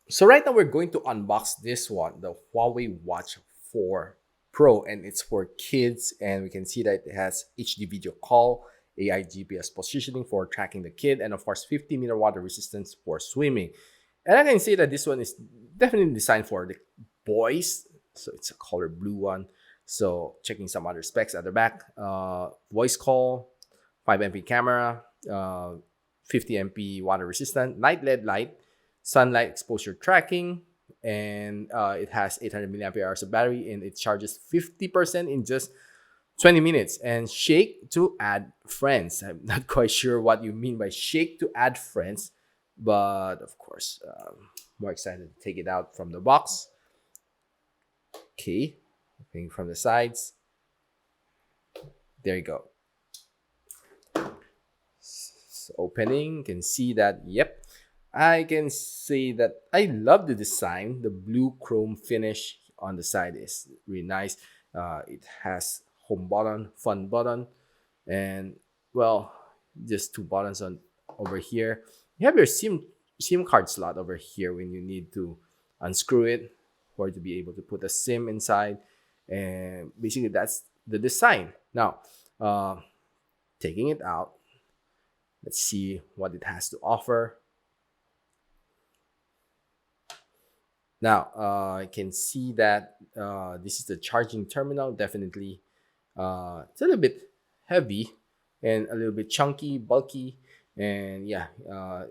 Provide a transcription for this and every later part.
So right now we're going to unbox this one, the Huawei Watch 4 Pro, and it's for kids. And we can see that it has HD video call, AI GPS positioning for tracking the kid, and of course 50-meter water resistance for swimming. And I can say that this one is definitely designed for the boys. So it's a color blue one. So checking some other specs at the back, voice call, 5 MP camera, 50 MP water resistant, night LED light, sunlight exposure tracking, and it has 800 milliampere hours of battery, and it charges 50% in just 20 minutes. And shake to add friends. I'm not quite sure what you mean by shake to add friends, but of course, more excited to take it out from the box. Okay, opening from the sides. There you go. Opening, you can see that, yep, I can say that I love the design. The blue chrome finish on the side is really nice. It has home button, fun button, and well, just two buttons on over here. You have your SIM card slot over here when you need to unscrew it or to be able to put a SIM inside. And basically that's the design. Now, uh, taking it out, let's see what it has to offer. Now, I can see that this is the charging terminal. Definitely, it's a little bit heavy and a little bit chunky, bulky, and yeah,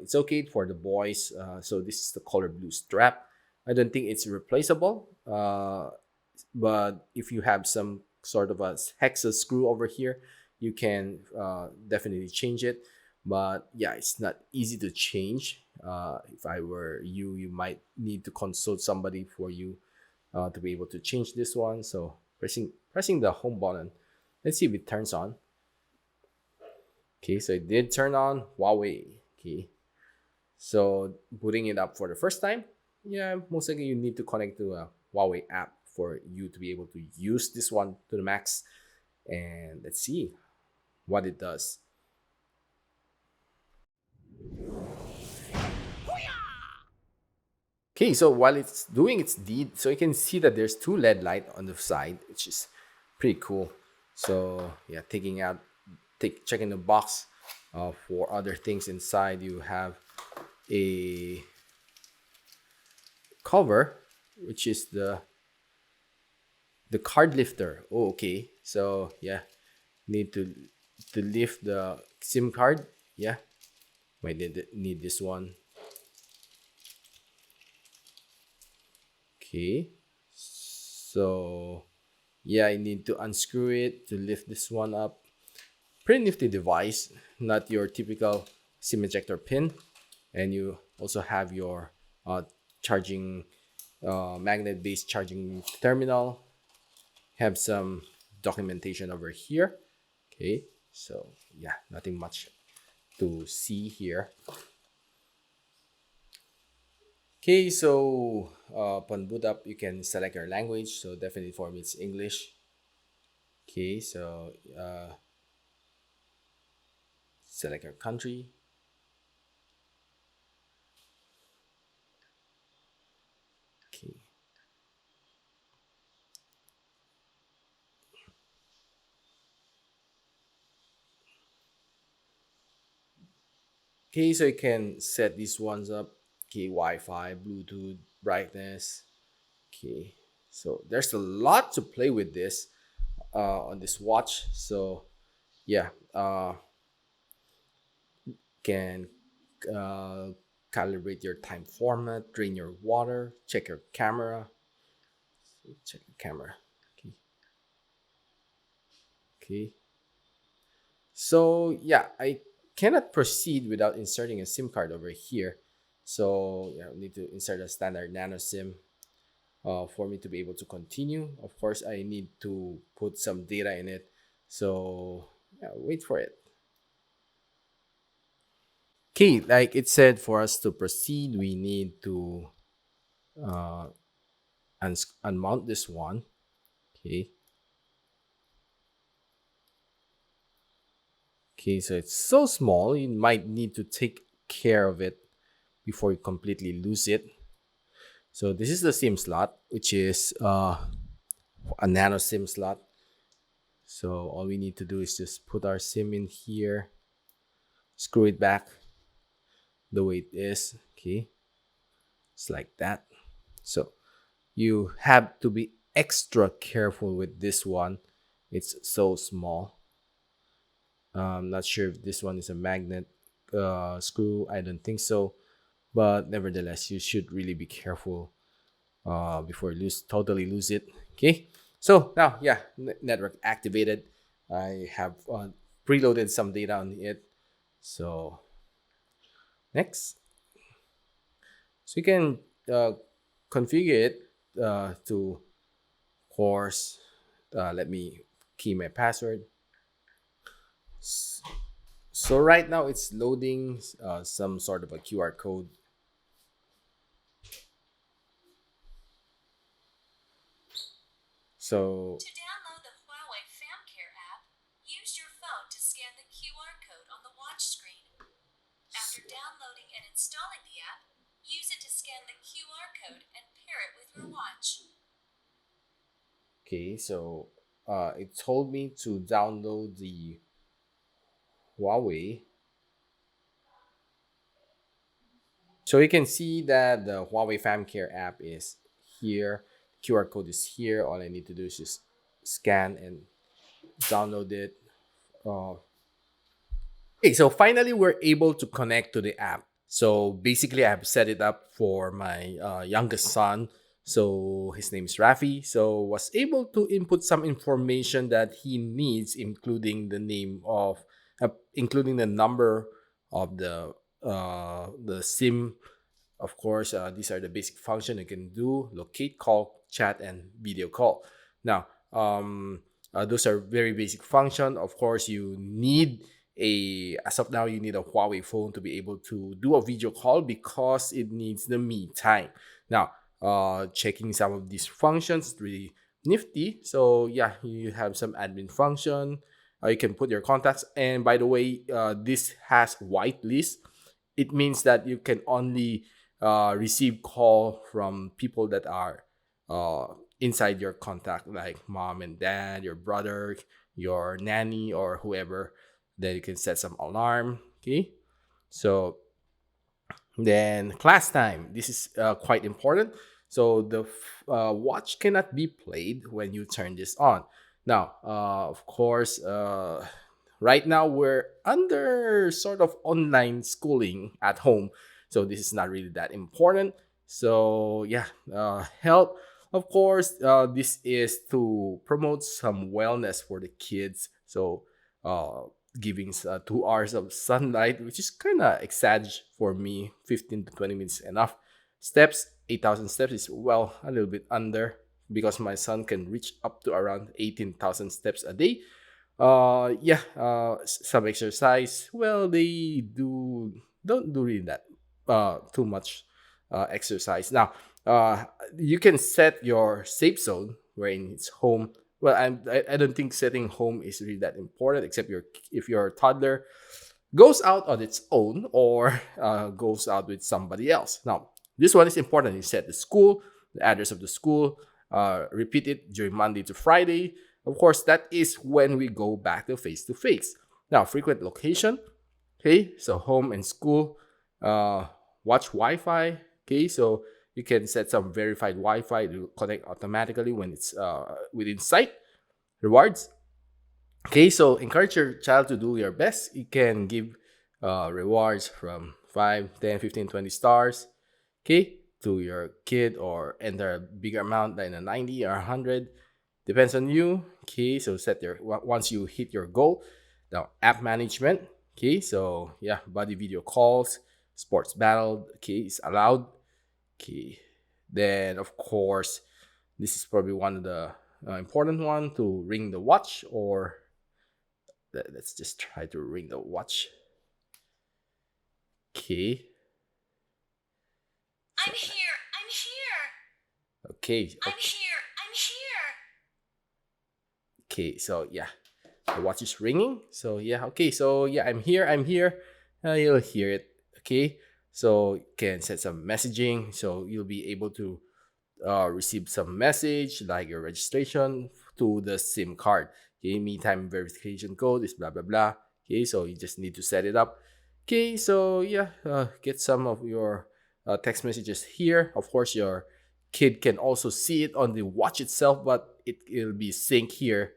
it's okay for the boys. So this is the color blue strap. I don't think it's replaceable, but if you have some sort of a hexa screw over here, you can definitely change it. But yeah, it's not easy to change. If I were you, you might need to consult somebody for you to be able to change this one. So pressing the home button, let's see if it turns on. Okay, so it did turn on. Huawei. Okay, so booting it up for the first time, yeah, most likely you need to connect to a Huawei app for you to be able to use this one to the max. And let's see what it does. Okay, so while it's doing its deed, so you can see that there's two LED light on the side, which is pretty cool. So yeah, checking the box for other things inside. You have a cover, which is the card lifter. Oh, okay. So yeah, need to lift the SIM card. Yeah, might need this one. Okay, so yeah, I need to unscrew it to lift this one up. Pretty nifty device, not your typical SIM ejector pin. And you also have your charging magnet based charging terminal. Have some documentation over here. Okay, so yeah, nothing much to see here. Okay, so upon boot up, you can select your language. So definitely for me, it's English. Okay, so select your country. Okay. Okay, so you can set these ones up. Okay, Wi-Fi, Bluetooth, brightness. Okay, so there's a lot to play with this on this watch. So yeah, can uh, calibrate your time format, drain your water, check your camera. Check your camera. Okay. Okay. So yeah, I cannot proceed without inserting a SIM card over here. So yeah, I need to insert a standard nano SIM for me to be able to continue. Of course, I need to put some data in it. So yeah, wait for it. Okay, like it said, for us to proceed, we need to uh, unmount this one. Okay. Okay, so it's so small, you might need to take care of it before you completely lose it. So this is the SIM slot, which is a nano SIM slot. So all we need to do is just put our SIM in here, screw it back the way it is. Okay, it's like that. So you have to be extra careful with this one. It's so small. I'm not sure if this one is a magnet screw. I don't think so. But nevertheless, you should really be careful before you totally lose it. Okay. So now, yeah, network activated. I have preloaded some data on it. So next, so you can configure it to course. Let me key my password. So right now it's loading some sort of a QR code. So To download the Huawei FamCare app, use your phone to scan the QR code on the watch screen. After downloading and installing the app, use it to scan the QR code and pair it with your watch. okay, so it told me to download the Huawei. So you can see that the Huawei FamCare app is here. QR code is here. All I need to do is just scan and download it. Uh, Okay, so finally we're able to connect to the app. So basically, I've set it up for my youngest son. So his name is Rafi. So was able to input some information that he needs, including the name of, including the number of the SIM. Of course, these are the basic function you can do: locate, call, chat, and video call. Now, those are very basic function. Of course, you need as of now you need a Huawei phone to be able to do a video call because it needs the me time. Now, checking some of these functions really nifty. So yeah, you have some admin function. You can put your contacts. And by the way, this has whitelist. It means that you can only receive call from people that are inside your contact, like mom and dad, your brother, your nanny, or whoever. Then you can set some alarm. Okay, so then class time. This is quite important. So the watch cannot be played when you turn this on. Now, of course, right now we're under sort of online schooling at home, so this is not really that important. So yeah, health. Of course, this is to promote some wellness for the kids. So uh, giving 2 hours of sunlight, which is kind of exag for me. 15 to 20 minutes enough. Steps, 8,000 steps is well a little bit under because my son can reach up to around 18,000 steps a day. Yeah, some exercise. Well, they don't do really that too much exercise. Now, you can set your safe zone wherein it's home. Well, I don't think setting home is really that important, except if your toddler goes out on its own or goes out with somebody else. Now, this one is important. You set the school, the address of the school, repeat it during Monday to Friday. Of course, that is when we go back to face to face. Now, frequent location. Okay, so home and school. Watch Wi-Fi. Okay, so you can set some verified Wi-Fi to connect automatically when it's within sight. Rewards. Okay, so encourage your child to do your best. You can give rewards from 5, 10, 15, 20 stars, okay, to your kid, or enter a bigger amount than a 90 or 100. Depends on you. Okay, so once you hit your goal. Now, app management. Okay, so yeah, body video calls, sports battle, okay, is allowed. Okay, then of course, this is probably one of the important one to ring the watch, or let's just try to ring the watch. Okay. So I'm here! I'm here! okay, I'm okay, here! I'm here! okay. So yeah, the watch is ringing. So yeah, okay. So yeah, I'm here. I'm here. You'll hear it. Okay. So you can set some messaging, so you'll be able to receive some message like your registration to the SIM card. Okay, meantime verification code is blah blah blah. Okay, so you just need to set it up. Okay, so yeah, get some of your text messages here. Of course, your kid can also see it on the watch itself, but it'll be synced here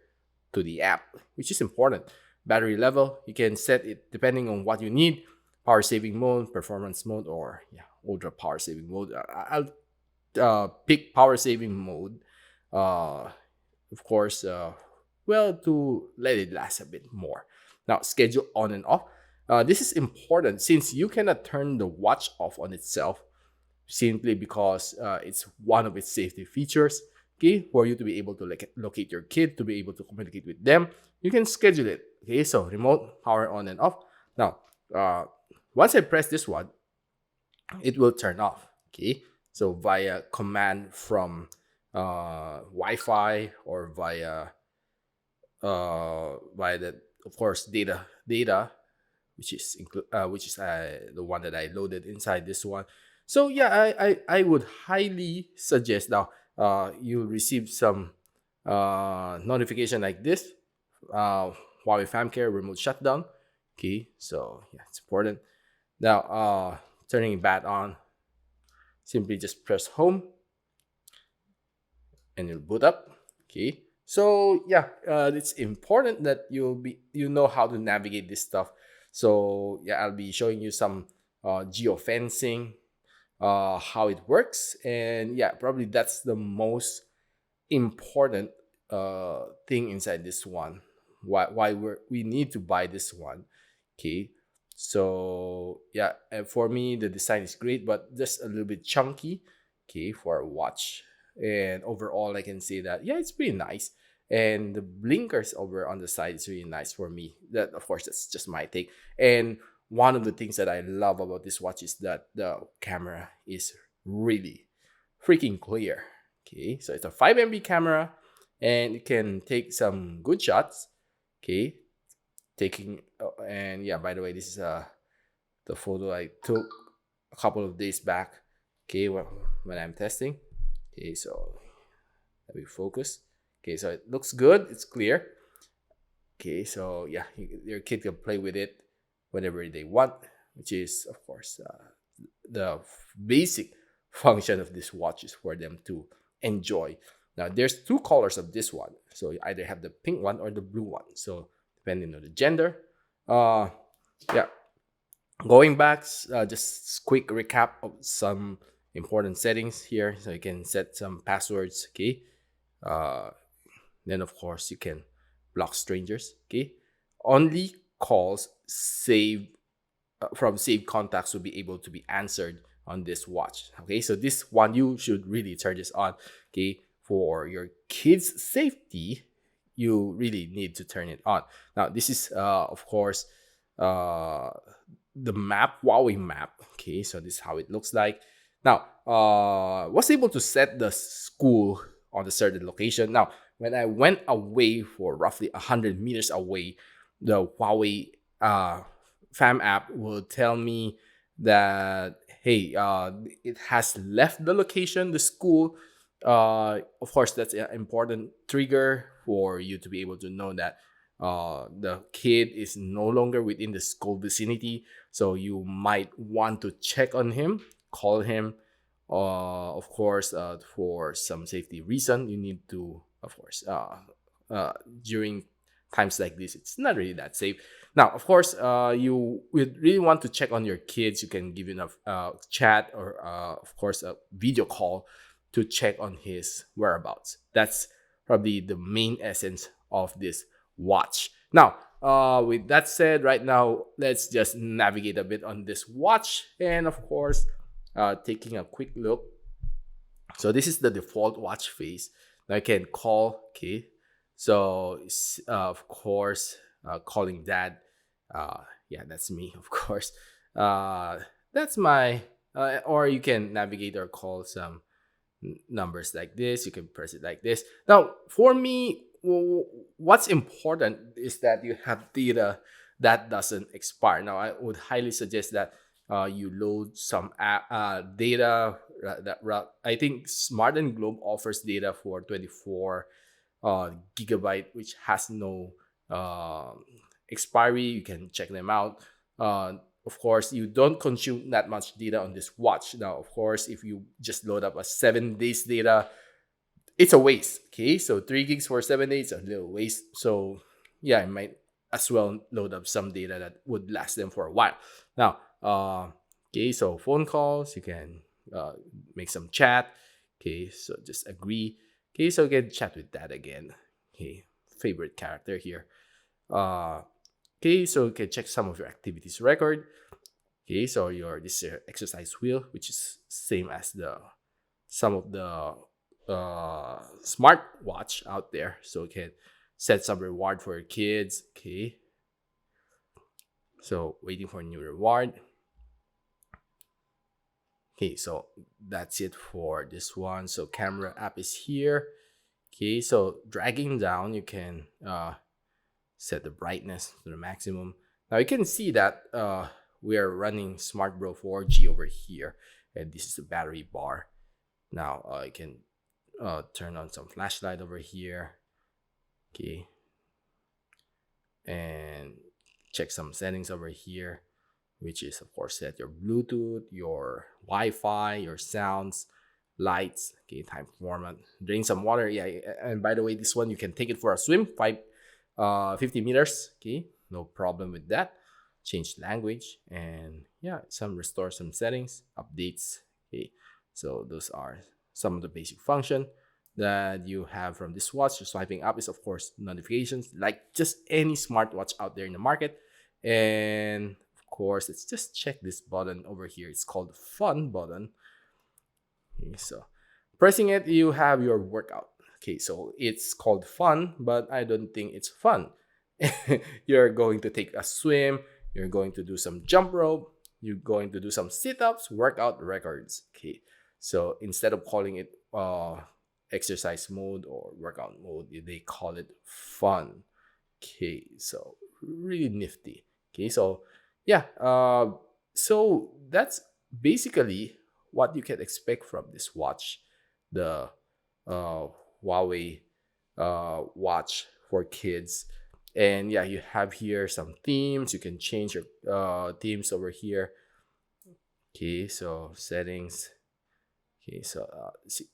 to the app, which is important. Battery level, you can set it depending on what you need. Power saving mode, performance mode, or yeah, ultra power saving mode. I'll pick power saving mode. Uh, of course, well, to let it last a bit more. Now, schedule on and off. This is important since you cannot turn the watch off on itself simply because it's one of its safety features. Okay, for you to be able to locate your kid, to be able to communicate with them, you can schedule it. Okay, so remote power on and off. Now, uh, once I press this one, it will turn off. Okay, so via command from Wi-Fi or via the, of course, data, which is the one that I loaded inside this one. So yeah, I would highly suggest now you'll receive some notification like this, uh, Huawei FamCare remote shutdown. Okay, so yeah, it's important. Now, turning it back on, simply just press home and it'll boot up. Okay. So yeah, it's important that you know how to navigate this stuff. So yeah, I'll be showing you some geofencing, how it works, and yeah, probably that's the most important thing inside this one. Why we need to buy this one. Okay. So yeah, and for me the design is great, but just a little bit chunky. Okay, for a watch. And overall, I can say that yeah, it's pretty nice. And the blinkers over on the side is really nice for me. That, of course, that's just my take. And one of the things that I love about this watch is that the camera is really freaking clear. Okay, so it's a 5 MP camera, and you can take some good shots. Okay, taking and yeah, by the way, this is the photo I took a couple of days back. Okay, when I'm testing. Okay, so let me focus. Okay, so it looks good. It's clear. Okay, so yeah, your kid can play with it whenever they want, which is, of course, the basic function of this watch is for them to enjoy. Now, there's two colors of this one. So you either have the pink one or the blue one. So depending on the gender. Uh, yeah, going back, just quick recap of some important settings here. So you can set some passwords. Okay. Uh, then of course you can block strangers. Okay. Only calls saved from saved contacts will be able to be answered on this watch. Okay, so this one you should really turn this on. Okay, for your kids' safety, you really need to turn it on. Now, this is of course uh, the map, Huawei map. Okay, so this is how it looks like. Now, was able to set the school on a certain location. Now, when I went away for roughly 100 meters away, the Huawei fam app will tell me that hey, it has left the location, the school. Of course, that's an important trigger for you to be able to know that the kid is no longer within the school vicinity. So you might want to check on him, call him. Of course, for some safety reason, you need to, of course, during times like this, it's not really that safe. Now, of course, you would really want to check on your kids. You can give enough chat or, of course, a video call to check on his whereabouts. That's probably the main essence of this watch. Now, with that said, right now, let's just navigate a bit on this watch. And of course, taking a quick look. So this is the default watch face. Now I can call, okay. So, of course, calling dad. Yeah, that's me, of course. That's my, or you can navigate or call some numbers like this. You can press it like this. Now, for me, what's important is that you have data that doesn't expire. Now, I would highly suggest that You load some data I think Smart and Globe offers data for 24 gigabyte, which has no expiry. You can check them out. Of course, you don't consume that much data on this watch. Now, of course, if you just load up a 7 days data, it's a waste. Okay, so 3 gigs for 7 days, a little waste. So yeah, I might as well load up some data that would last them for a while. Now, okay, so phone calls, you can uh, make some chat. Okay, so just agree. Okay, so again, chat with that again. Okay, favorite character here. Uh, okay, so you can check some of your activities record. Okay, so your this exercise wheel, which is same as the some of the smartwatch out there, so you can set some reward for your kids. Okay, so waiting for a new reward. Okay, so that's it for this one. So camera app is here. Okay, so dragging down, you can set the brightness to the maximum. Now you can see that we are running Smart Bro 4G over here, and this is the battery bar. Now I can turn on some flashlight over here. Okay, and check some settings over here, which is of course set your Bluetooth, your Wi-Fi, your sounds, lights. Okay, time format, drain some water. Yeah, and by the way, this one you can take it for a swim, 50 meters. Okay, no problem with that. Change language, and yeah, some restore some settings, updates. Okay, so those are some of the basic function that you have from this watch. So swiping up is of course notifications, like just any smartwatch out there in the market. And of course, let's just check this button over here. It's called the Fun button. Okay, so pressing it, you have your workout. Okay, so it's called Fun, but I don't think it's fun. You're going to take a swim, you're going to do some jump rope, you're going to do some sit-ups, workout records. Okay, so instead of calling it exercise mode or workout mode, they call it Fun. Okay, so really nifty. Okay, so yeah, so that's basically what you can expect from this watch, the uh, Huawei watch for kids. And yeah, you have here some themes. You can change your themes over here. Okay, so settings. Okay, so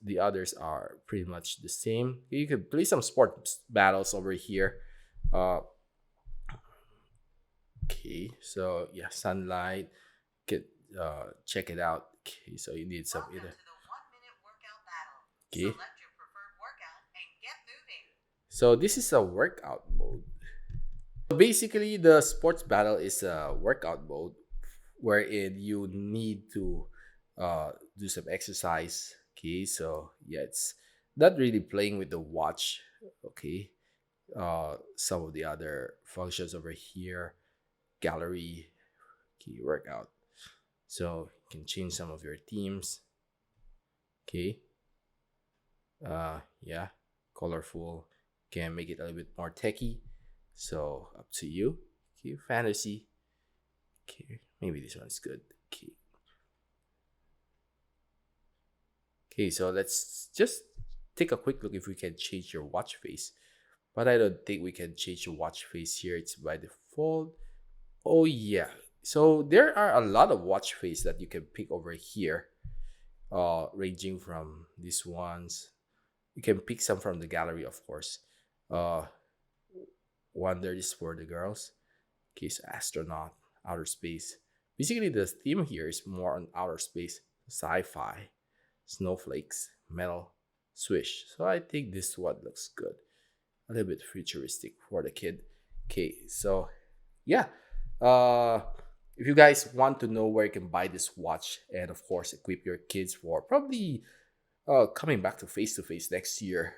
the others are pretty much the same. You could play some sports battles over here. Uh, okay, so yeah, sunlight. Get check it out. Okay, so you need some Welcome either. to the 1 minute workout battle. Okay, Select your preferred workout and get moving. so this is a workout mode. So basically, the sports battle is a workout mode wherein you need to do some exercise. Okay, so yeah, it's not really playing with the watch. Okay, some of the other functions over here, gallery, okay, workout. So you can change some of your themes. Okay, yeah, colorful. Can make it a little bit more techy. So up to you. Okay, fantasy. Okay, maybe this one's good. Okay. Okay, so let's just take a quick look if we can change your watch face. But I don't think we can change the watch face here. It's by default. Oh yeah. So there are a lot of watch face that you can pick over here. Ranging from these ones. You can pick some from the gallery, of course. Uh Wonder is for the girls. Okay, so astronaut, outer space. Basically, the theme here is more on outer space, sci-fi, snowflakes, metal, swish. So I think this one looks good. A little bit futuristic for the kid. Okay, so yeah. Uh if you guys want to know where you can buy this watch and of course equip your kids for probably coming back to face next year,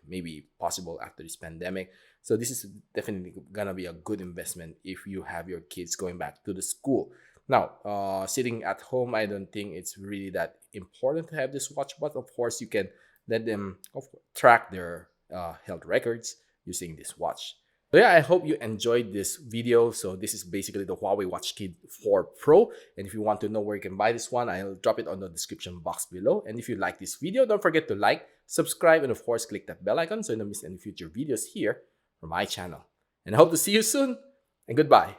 maybe possible after this pandemic. So this is definitely gonna be a good investment if you have your kids going back to the school. Now, sitting at home, I don't think it's really that important to have this watch, but of course you can let them track their health records using this watch. So yeah, I hope you enjoyed this video. So this is basically the Huawei Watch Kid 4 Pro. And if you want to know where you can buy this one, I'll drop it on the description box below. And if you like this video, don't forget to like, subscribe, and of course, click that bell icon so you don't miss any future videos here from my channel. And I hope to see you soon, and goodbye.